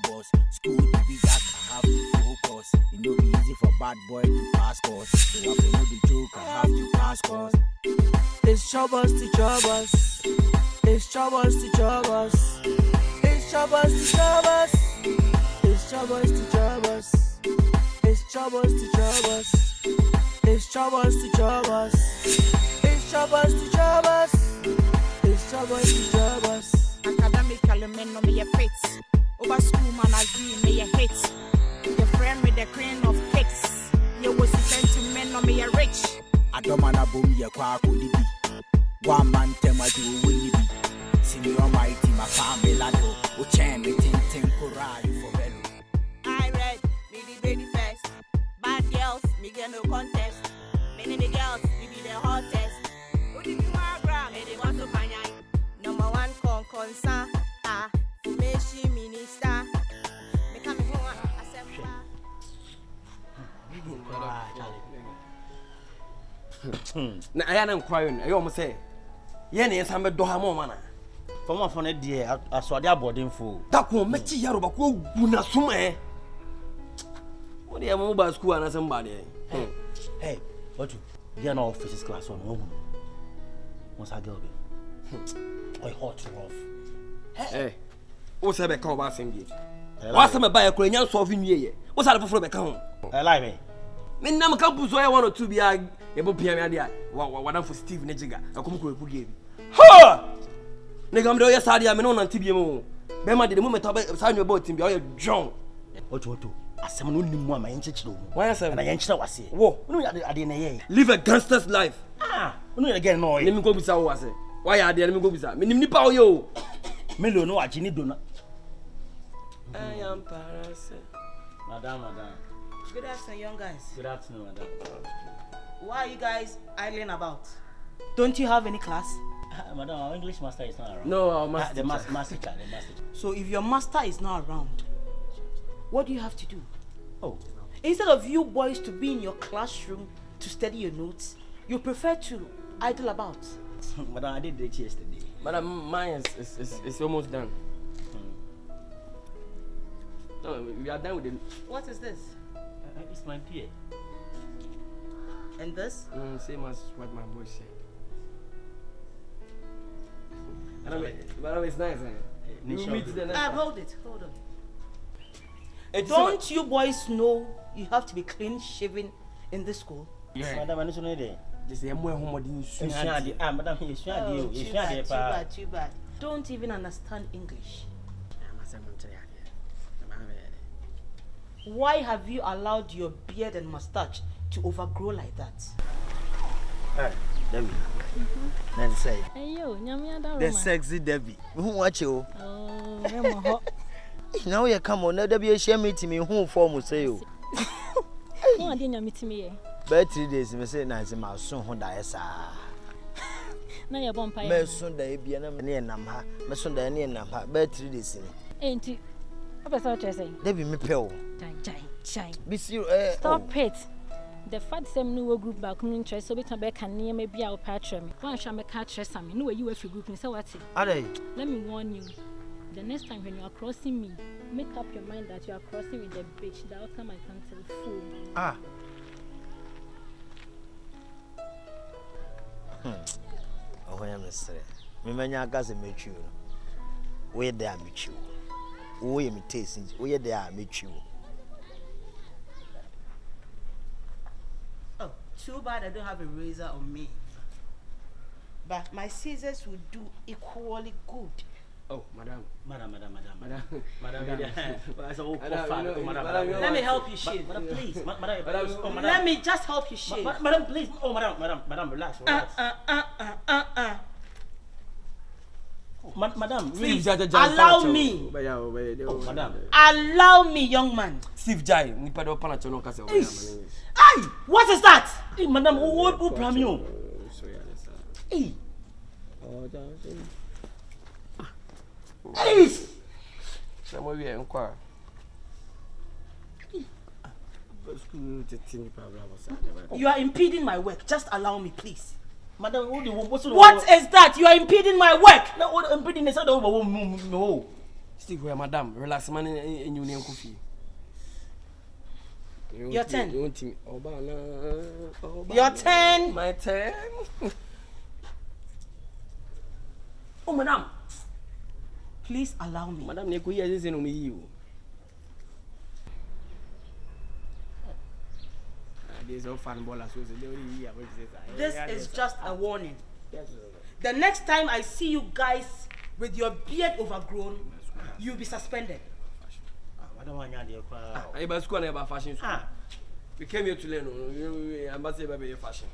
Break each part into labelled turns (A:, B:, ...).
A: boss. School the big I have to focus. It no be easy for bad boy to pass course. So I know the joke, I have to pass course. It's Chopbox to Chopbox. It's Chopbox to Chopbox. It's Chopbox to Chopbox. It's Chopbox to Chopbox. It's Chopbox to Chopbox. It's Chopbox to Chopbox. It's Chopbox to Chopbox. It's Chopbox to Chopbox. Academically, men no me a fit. Over school man as me a hit. Your friend with the queen of cakes. You was sentiment no me a rich. I don't wanna boom your quack with it. One man tell my you will be. See me on my team, my family lado. O chain me tin kura you for bello. I read me the baby first. Bad girls, me get no contest. Many the girls, me be the hottest. Who did you want me they want to find number one concern. Formation minister. Me come home assembly.
B: Na I am crying. I almost say, Yenny is some do hamo mana.
C: For one for a dear, I saw their boarding fool.
B: That will make you Yaruba Guna Sume. What do you mobile school and somebody?
C: Hey, what you are no physics class on home. What's a girl? I hot rough.
B: Hey, what's a become about singing? What's a buy a Korean solving ye? What's out of a become?
C: I like me.
B: Men nam campus where I want to be a PM. What for Steve Nejiga? I come to give. Ha! Negam do yesterday, I'm on TBMO. Bema did the moment I sign your boat in the John.
C: What you do? As someone who knew my ancient room.
B: Why am I
C: answer was here?
B: Whoa,
C: I didn't
B: live a gangster's life.
C: Again, no,
B: let me go with our say. Why are they? Let me go with that. Minimum power yo.
C: Melo no, I didn't do.
B: I am Paris.
C: Madam.
D: Good afternoon, young guys.
C: Good afternoon, madam.
D: What are you guys idling about? Don't you have any class?
C: Madam, our English master is not around.
B: No, our master.
C: The master.
D: So if your master is not around, what do you have to do?
C: Oh.
D: Instead of you boys to be in your classroom to study your notes, you prefer to idle about.
C: Madam, I did it yesterday.
B: Madam, mine is almost done. No, we are done with it.
D: What is this?
C: It's my peer.
D: And this?
B: Same as what my boy said. Madam, it's nice, eh?
D: Hold it. Hold on. Don't you boys know you have to be clean shaven in this school?
B: Yeah.
C: Madam, I don't know.
B: Just say more
C: Madam,
D: too bad. Don't even understand English. Why have you allowed your beard and mustache to overgrow like that?
A: Hey, Debbie. Let's say.
E: Hey yo,
A: the sexy Debbie. Who watch you?
E: Oh, I'm hot.
A: Now you come on, Debbie, share meeting me who form will say you.
E: No, I didn't meet me.
A: But 3 days, me say, Nancy, my son, who dies.
E: Now you're bumping.
A: My son, they be an near number. My son, they near number. But 3 days.
E: Ain't you? What's what you're saying?
A: Debbie, me pill.
E: Shine.
A: Be serious.
E: Stop it. The fact same new group back interest so better back and near maybe our patron. One shall make catch some. No way you have group and so what's it?
A: Are they?
E: Let me warn you. The next time when you are crossing me, make up your mind that you are crossing with the bitch. The outcome I can tell fool.
A: Ah. Oh, I am sorry. Me manya gas meet you. Where there meet you. We me tasting. Where there meet you.
D: Oh, too bad I don't have a razor on me. But my scissors will do equally good.
B: Oh, madam.
D: Let me help you shave.
C: Madam, please.
D: Let me just help you shave.
C: Madam, please. Oh, madam, relax. Madam,
D: please allow me.
C: Madam,
D: allow me, young man.
B: Steve Jai, nipa do pana chono kase.
D: Hey, what is that?
C: Hey, madam, who bram you?
D: Hey.
B: Hey. Samo we enquire.
D: You are impeding my work. Just allow me, please.
C: Madam,
D: what is that? You are impeding my work.
C: No, what impeding is no.
B: Steve, where madam, relax, man, in Union Coffee.
D: Your turn.
B: Your
D: turn.
B: My turn. Oh, madam.
D: Please allow me.
B: Madam, you could hear me. You. There's no fan ball.
D: This is just a warning. The next time I see you guys with your beard overgrown, you'll be suspended.
C: I don't want you
B: I about school and about fashion. We came here to learn. I must say about your fashion.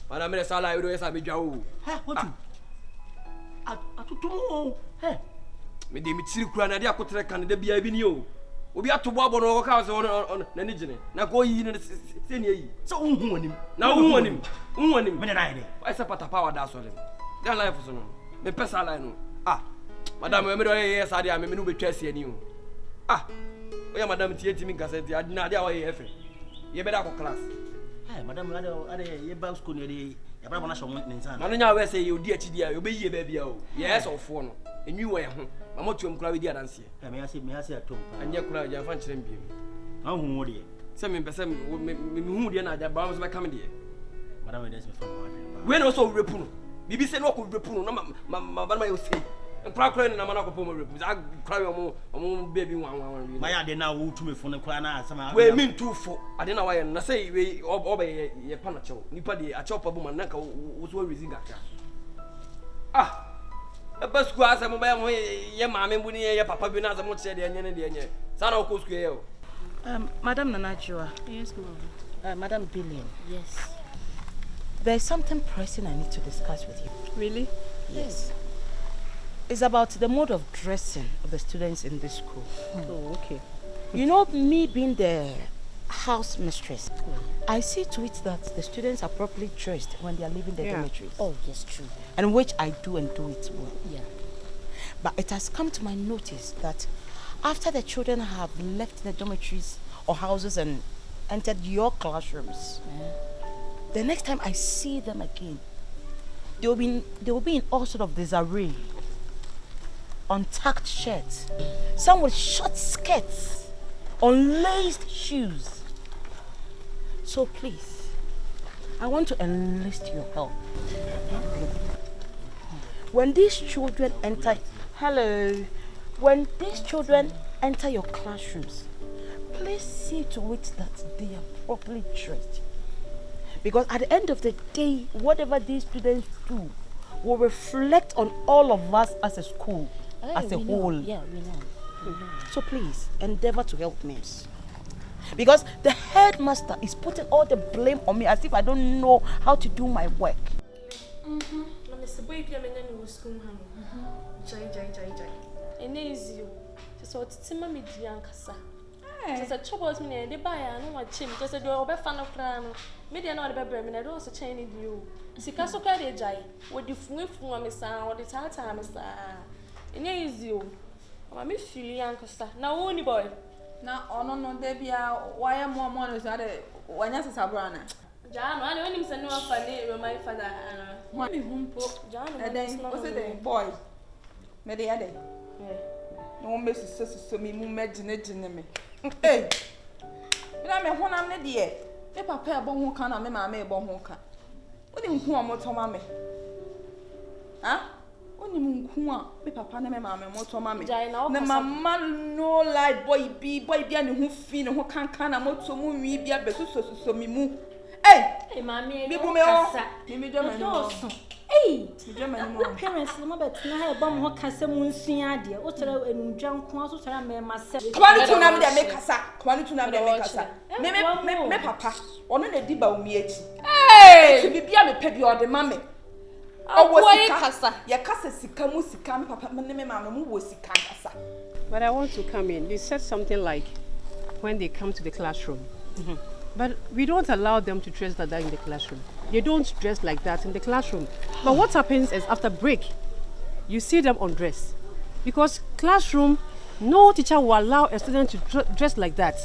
B: Madam, I'm sorry. We don't have a job.
C: What you? I don't know.
B: Me de mitiri kura na de akotre kan de bia bi ni o obi atobo abo no ka so on na ni gine na ko yi ne se ne yi
C: So unhu anim.
B: na unhu anim
C: Me na ide.
B: why say pata power da so le dan life so no me pesa line no madam me do ye sa dia me no betwa se ani o oya madam tie mi nkasa tie adina dia wa ye efe ye be da ko class
C: Madam, I ye ba school ne ya bra bona so nsan.
B: na no nya we say ye odi achi dia ye be yie ba bia o yes of fo no enwi wo ye ho mama tuam kura we di adanse
C: Me ase atom pa.
B: anya kura ja fa nkyerem biem
C: Na hu wo de.
B: se me pese me hu de na ja ba so be kam de
C: Madam, we dey me from one.
B: we no so repu no bibi se no ko repu no na ma ba ma yo sei kura ni na ma na ko po mo repu za kura mo baby wan
C: My ade na wo tumi fo ne kura na asama.
B: we mean too fo ade na wa ye na say we obe ye pa na chew nipa de a chew pa bu man na ka wo so rezi gaka eba school asa mo ba mo ye maame bu ni ye papa bi na asa mo che de enye ne de enye sa na ko school ye o
D: Madam Nanajua.
E: Yes, Mom.
D: Madam Billion.
E: Yes.
D: There's something pressing I need to discuss with you.
E: Really?
D: Yes. It's about the mode of dressing of the students in this school.
E: Oh, okay.
D: You know, me being the house mistress, I see to it that the students are properly dressed when they are leaving the dormitories.
E: Oh, yes, true.
D: And which I do and do it well.
E: Yeah.
D: But it has come to my notice that after the children have left the dormitories or houses and entered your classrooms, the next time I see them again, they will be in all sort of disarray. Untucked shirts, some with short skirts, unlaced shoes. So please, I want to enlist your help. When these children enter, when these children enter your classrooms, please see to it that they are properly dressed. Because at the end of the day, whatever these students do will reflect on all of us as a school, as a whole.
E: Yeah, we know.
D: So please, endeavor to help me. Because the headmaster is putting all the blame on me as if I don't know how to do my work.
F: Just a Chopbox me they buy no one chim just a do be fan of cram media no be bre me na do so chain you sika so ka de jai wo di fun me san wo di tata me sa enya easy o ma me feel yankasa na wo ni boy
G: na ono no de bia why mo no so ade wanya sesabra na
F: ja no ani oni me se no fa ne we my father
G: mo me humpo
F: ja no
G: then o se de boy me de ade no me so me mu megine me hey na me honam ne de e papa e bo ho kan na me mama e bo ho kan oni nku omoto ma me oni nku a me papa na me mama moto ma me na mama no like boy bi ani ho fi ne ho kan na moto mu wi bia be so mi mu hey
F: mama
G: me bu me o me do me no
E: Hey,
G: my
E: parents, no matter now, bomb what Cassamun Siadia, or and John Quanso, myself.
G: Come on to na me kasa. Come on to na me kasa. Me papa. Ono na di ba umi echi. Hey! Se bibia me pedi o de mame. O kasa. Ya kasa sika mu sika me papa me mama mu wo sika kasa.
H: But I want to come in. You said something like when they come to the classroom. But we don't allow them to dress like that in the classroom. They don't dress like that in the classroom. But what happens is after break, you see them undress. Because classroom, no teacher will allow a student to dress like that.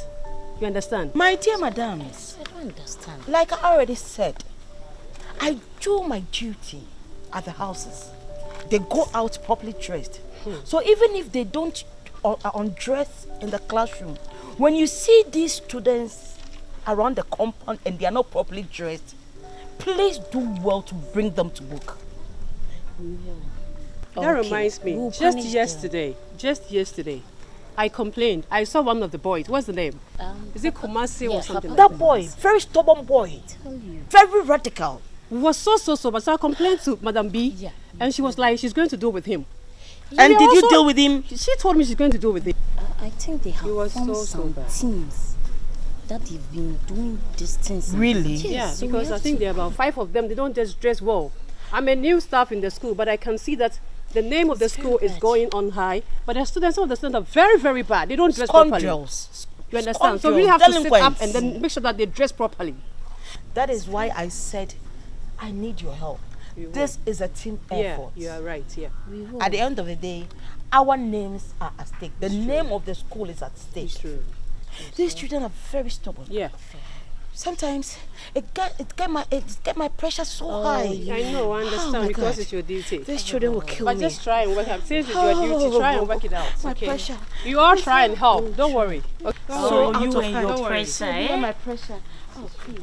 H: You understand?
D: My dear madams,
E: I don't understand.
D: like I already said, I do my duty at the houses. they go out properly dressed. So even if they don't undress in the classroom, when you see these students around the compound and they are not properly dressed, please do well to bring them to book.
H: That reminds me, just yesterday, I complained. I saw one of the boys. What's the name? Is it Kumasi or something?
D: That boy, very stubborn boy, very radical.
H: He was so, but so I complained to Madam B, and she was like, she's going to deal with him.
D: And did you deal with him?
H: She told me she's going to deal with him.
I: I think they have formed some teams that they've been doing this things.
D: Really?
H: Yeah,
I: Yes, so
H: because I think there are about 5 of them. They don't just dress well. I'm a new staff in the school, but I can see that the name of the school is going on high. But the students, some of the students are very, very bad. They don't dress properly. You understand? So we have to sit up and then make sure that they dress properly.
D: That is why I said, I need your help. This is a team effort.
H: Yeah, you are right. Yeah.
D: At the end of the day, our names are at stake. The name of the school is at stake.
H: It's true.
D: These children are very stubborn.
H: Yeah.
D: Sometimes it get my pressure so high.
H: I know, I understand, because it's your duty.
D: These children will kill
H: But
D: me.
H: just try and work out. Since it's your duty, try and work it out.
D: My
H: Okay.
D: pressure.
H: You all try and help. Don't worry. Okay.
I: So you and your
H: Don't worry.
I: pressure, eh?
D: My pressure. Oh, please.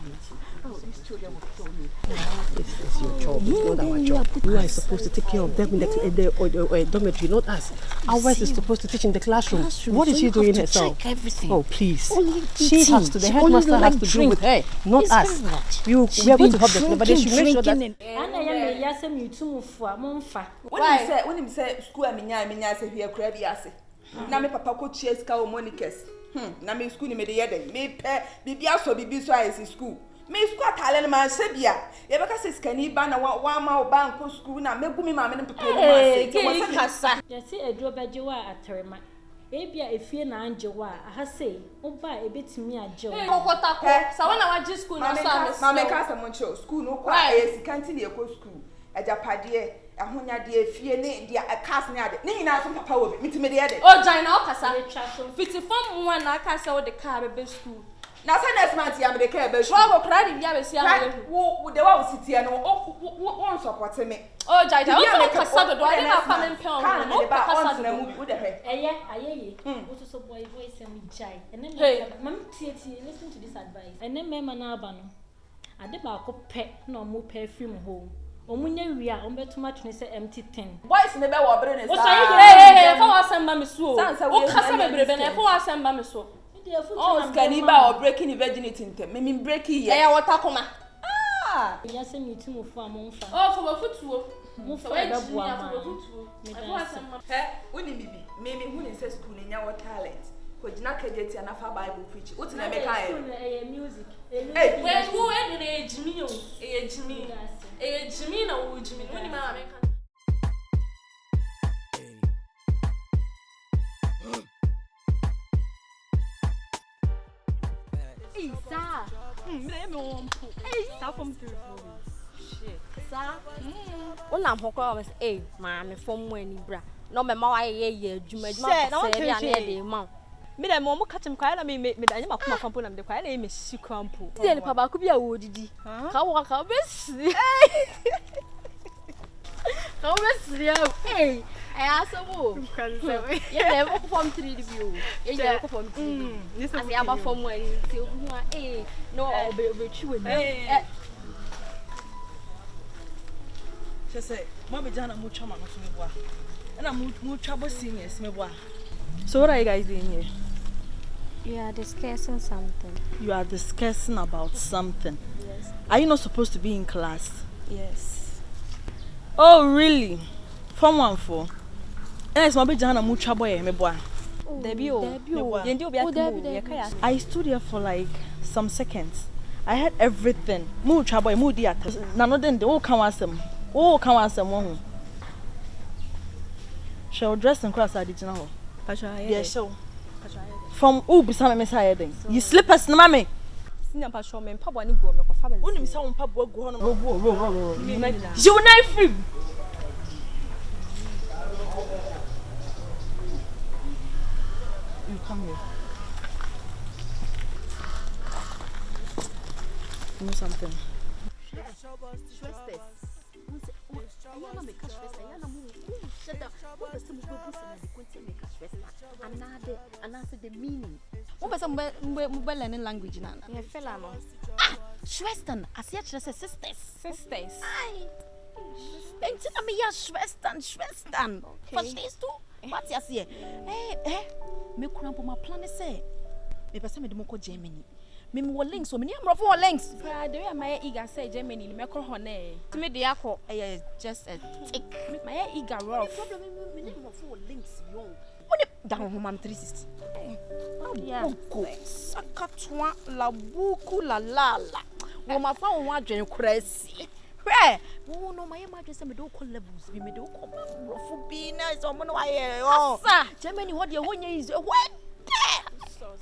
D: Oh, these children will kill me.
H: This is your job. It's not our job. You are supposed to take care of them in the dormitory, not us. Ours is supposed to teach in the classroom. What is she doing herself?
I: Everything.
H: Oh, please.
I: Only
H: She has to. The headmaster has to deal with her, not us. We are going to help them, but they should make sure that.
G: When you say school, I mean, I say here, crabby assay. Now, my papa could chase cow monicas. Now, my school, me the other. Me pay, be also be so as in school. Me school talent man, Sebia. Ever says, can he ban a 1 mile bank school now? Make me, mamma, and prepare.
E: Yes, a drop at Joa at Terma. Ebia if you na Anjoa, I have say, oh, buy a bit to me at Joe.
F: So when I went to school,
G: Mamma Casa Moncho, school, no quiet, can't school. A Japadie, a Hunya dear, Fienne, dear, a cast near the Nina from Papa, me to me the other.
F: Oh, Jina Casa, 54 one, I can't sell the car at school.
G: Now, send us money, I'm the care, but
F: Trouble crying, Yavis,
G: who the one city and one support me.
F: oh, Jina, I Casado, I didn't have fun and pill.
G: Can't about on the movie with her.
E: What is a boy voice and jai? And then, hey, Mamma, listen to this advice. And then, Mamma Nabano. I did about a pet, no more perfume home. Omunya we are on too much empty thing.
G: Boys never were bringing us.
F: Hey, for us and Mammy Sue. Oh, Casa Breben, for us and Mammy Sue.
G: Oh, Scaniba or breaking the virginity in them. Meaning breaking here.
F: Yeah, what Takoma?
G: Ah,
E: yes, and you two for a month.
F: Oh, for a foot.
E: Move for a
G: maybe who is a school in your talent. Could not get enough Bible preach. What's in a
E: music?
F: Hey, where who ended Jimmy? Jimmy, no, Jimmy, when you mamma.
I: When I'm home, eh, mammy, from when you bra. No, my mother, you may not say, Mom.
J: Me da mo catch him kwala me da nyama kuma kampo na me kwala na me si kampo.
I: Dey papa ku bia wo didi. Ka wo ka besi. Ka besi eh. Asawo. Yeah, we go form 3 review. Yeah, go form 3. As ya ba form 1 ti obu eh no be chiwe ni.
J: She say, "Mo be jana mu chama no so me boa." Na mu chabo seniors me boa. So what are you guys doing here?
I: We are discussing something.
J: You are discussing about something. Yes. Are you not supposed to be in class?
I: Yes.
J: Oh, really? Form 1 4. Yes, my baby Jana mucha boy me boy. I stood here for like some seconds. I had everything. Mucha boy, mu dia. Na no den de o kan wasem. O kan wasem wo hu. Shall dress and cross adi jina ho. Yes, so. From Ubisa Messiah, you slippers, no mammy.
I: Senior Passion, and Papa and go, my father.
J: Only some papa go on.
I: You knife him.
J: You come here. You know something?
D: ayana make us rest ayana mu shut up what person mu go say na the content make us rest another the meaning what person mu learning language na
I: Yeah, fella no.
D: Schwestern as yet sisters
I: Sisters.
D: Enti na me ya Schwestern. Verstehst du? What you say? Me kurampo ma plan say. Me pesa me de moko Germany. Me wo links so me am for links.
I: The way my eager say Germany, me call her ne. To me the akọ.
D: Just a tick.
I: My eager rough.
D: Problem me name for links young. What down home am 360.
I: Yeah.
D: Sakatwa la buku la la. Wo ma fa wo adwen krasi. Hwe, wo no my adwen say me do call levels bi me do call brofo bi na so mo no aye. Oh. Germany what your honya is what?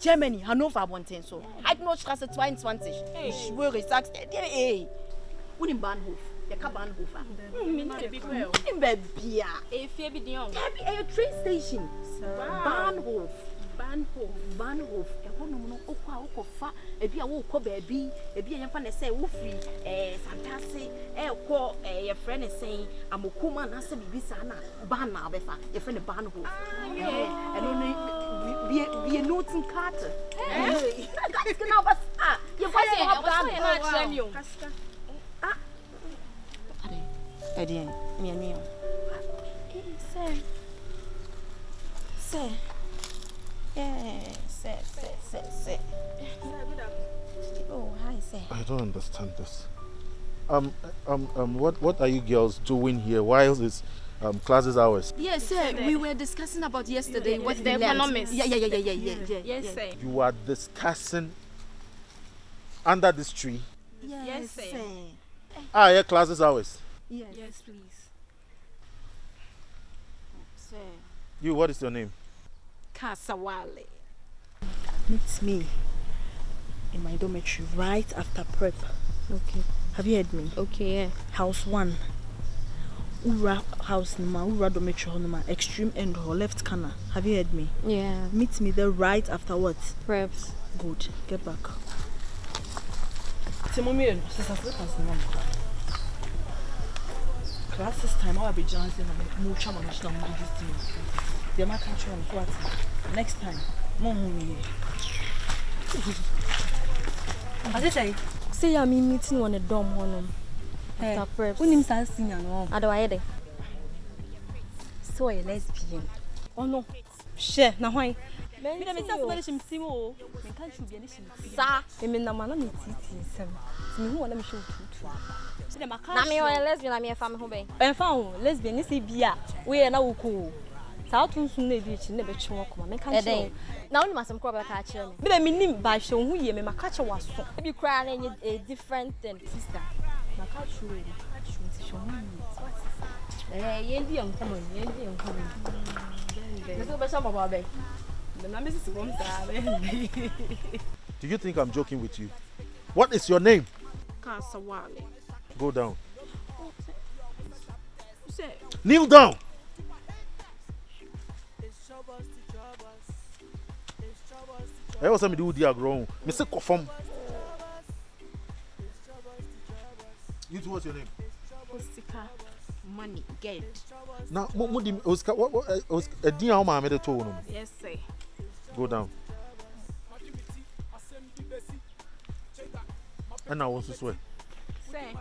D: Germany, Hannover Bonten so. Heidnostraße 22. Ich schwöre, ich sag's dir. Ey. Und im Bahnhof. Der Bahnhof. Im Babia.
I: Fie bi dion.
D: A train station. Bahnhof. Hono no okwa okofa ebi a wo kọ baabi ebi a yemfa na say wo free santase kọ ye friend say amokuma na se bibi sa na ban na befa ye friend Bahnhof. Eno no bi noten karte. Ganz genau was ye fa se hab Bahnhof. Adien mi. Say. Say. Oh, hi, say.
K: I don't understand this. What are you girls doing here? Why is this classes hours?
D: Yes, sir. We were discussing about yesterday what
I: the economics.
D: Yeah.
I: Yes, sir.
K: You are discussing under this tree?
I: Yes, sir.
K: Yeah, classes hours.
I: Yes, please.
D: Sir.
K: You, what is your name?
D: Kasawale.
J: Meet me in my dormitory right after prep.
I: Okay.
J: Have you heard me?
I: Okay, yeah.
J: House 1. Ura house numa, Ura dormitory numa, extreme end or left corner. Have you heard me?
I: Yeah.
J: Meet me there right after what?
I: Preps.
J: Good. Get back. Classes time, I'll be Johnson and more charm on this thing. The man can't show what? Next time, more me. As I say,
I: Say I'm meeting on a dorm honum. After preps.
J: when him start singing,
I: Adwaye. So a lesbian.
J: oh no, share now why? Me na me say somebody shim simo. Me can't show be any shim.
I: Sa.
J: Me na man na me titi nsem. Me hu na me show tutu. Se dem aka.
I: Na me o lesbian na me fa me ho be.
J: Enfa lesbian ni se bia. We na wo ko. Sa tun sun na bi chi na be twe okoma. Me can't show.
I: Na only masem kro be ka kire me.
J: Me na me nim ba hwe hu ye me maka che waso.
I: Be cry na a different thing.
J: Sister, maka show you. Nti show me.
I: Yendi on come.
J: Me be sama baba be. Na me sisi bom sa be.
K: Do you think I'm joking with you? What is your name?
H: Kasawale.
K: Go down.
H: Say,
K: Kneel down. I was me do the grown. Mr. Kofom. You two, what's your name?
H: Osika money get.
K: Now, Oscar, what a dear mama made a tone.
H: Yes, sir.
K: Go down. And I want to swear.
H: Say,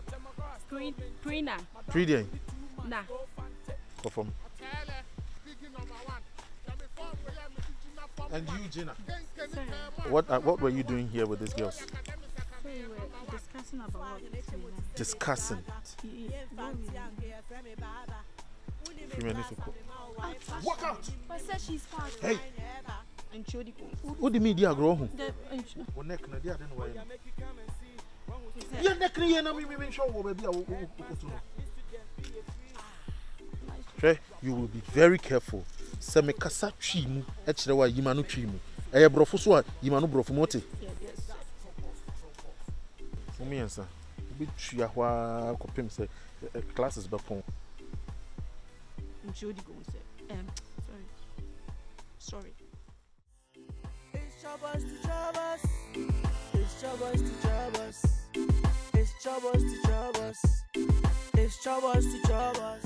H: Prina.
K: 3 days.
H: Nah.
K: Perform. And you, Gina, what were you doing here with these girls?
H: So we were discussing about what
K: Discussing. Walk out!
H: I said she's fast.
K: Hey!
H: And Chodi
K: What do you mean, dear grow?
H: the
K: Neck, I didn't wear. You're neck, and I'm sure you will be very careful. Seme kasa twimu ekire wa yimanu twimu eye brofo so a yimanu brofo mote umiensa bi twia hwa kopem se classes be pon
H: Jody go say sorry
A: It's Chopbox to Chopbox. It's Chopbox to Chopbox. It's Chopbox to Chopbox. It's Chopbox to Chopbox.